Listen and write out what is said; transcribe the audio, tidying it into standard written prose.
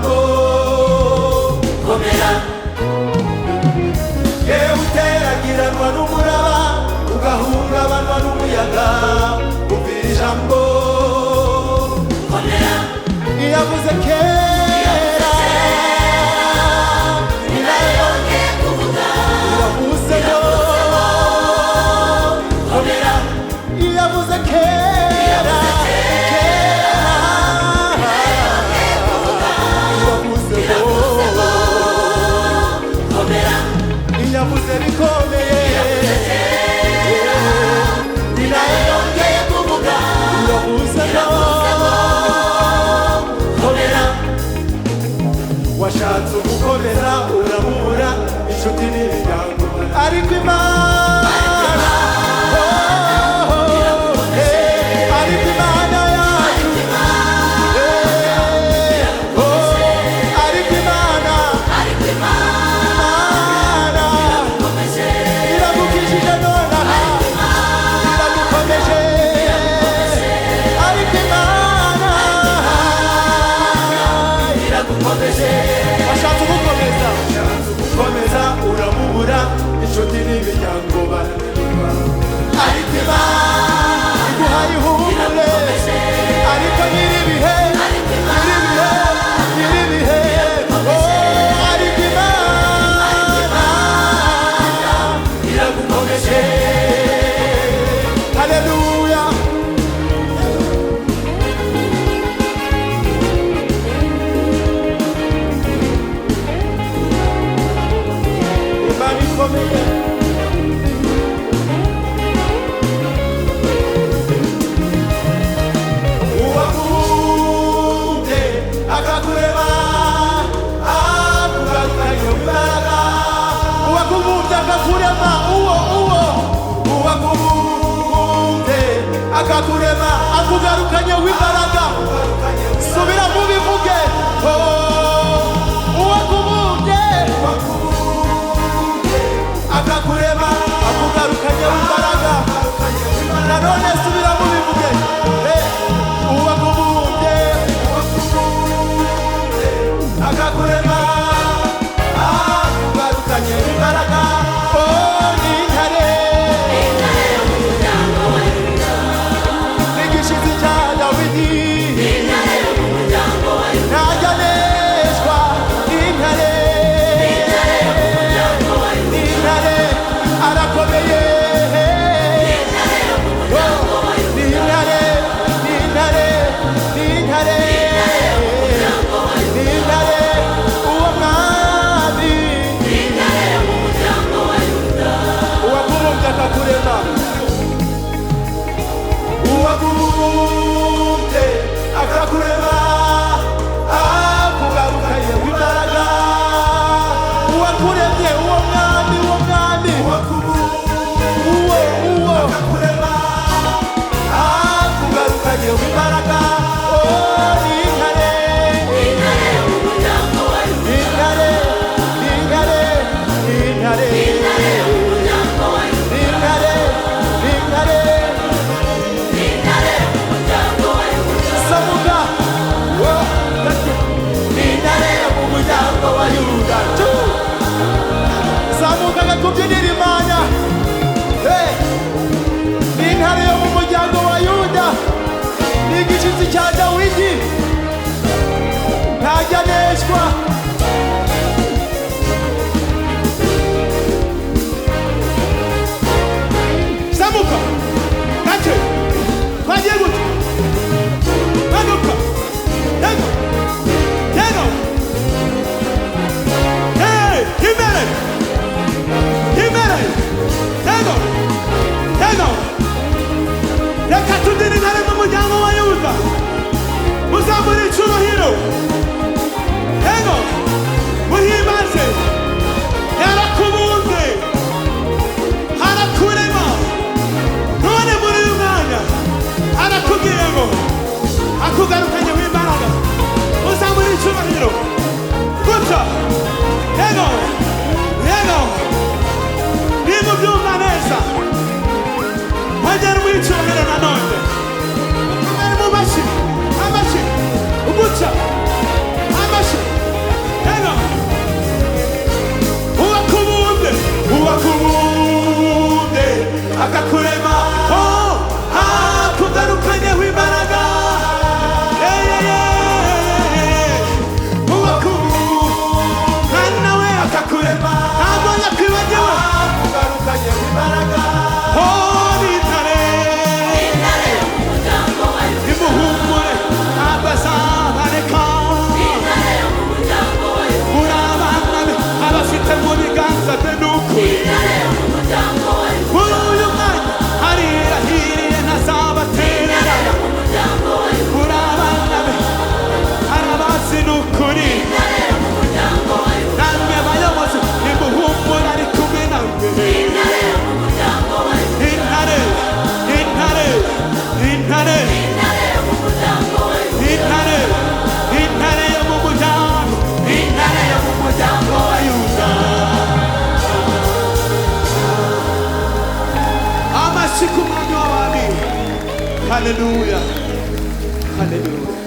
ijambo komera yewe uteragiranwa n'umuraba ugahungabanwa n'umuyaga umvira ijambo komera yavuze kera inayongeye kuvuga iravuze ngo komera yavuze kera yavuze bikomeye inayongeye kuvuga iravuze ngo komera washatse gukomeza uramubura inshuti n'imiryango ariko Imana ariko Imana yacu ariko Imana iragukijije nonaha iragukomeje ariko Imana iragukomeje washatse gukomeza uramubura inshuti n'imiryango barananirwa ariko Imana iguhaye ihumure ariko nyiribihe ariko Imana iragukomeje haleluya Imana ikomeye uwakunze akakureba akugarukanye imbaraga uwakunze akakurema uwakunze akakurema akugarukanye imbaraga subira mu bivuge uwakunze akakurema akugarukanye imbaraga nanone subira mu bivuge uwakunze akakurema akugarukanye imbaraga n'igishizi cya Dawidi ntajaneshwa n'intare arakomeye n'intare uwo mwami uwakubumbye akakurema uwakubumbye akakurema akugarukanye imbaraga uwakuremye uwo mwami uwo akakurema akugarukanye imbaraga n'intare samuka n'intare mu muryango wa Yuda samuka gakubyinira Imana n'intare yo mu muryango wa Yuda n'igishizi cya Dawidi ntajaneshwa samuka gake twagiye gute manuka yego imbere yego reka tudire intare mu muryango wa Yuda muzamure icyubahiro yego muhimbaze yarakubunze arakurema none muri uyu mwanya arakubwiye ngo akugarukanye w'imbaraga muzamure icyubahiro gutya yego nimubyumva neza wongera umwicyubahiro nanone amashyi gutya amashyi haleluya haleluya.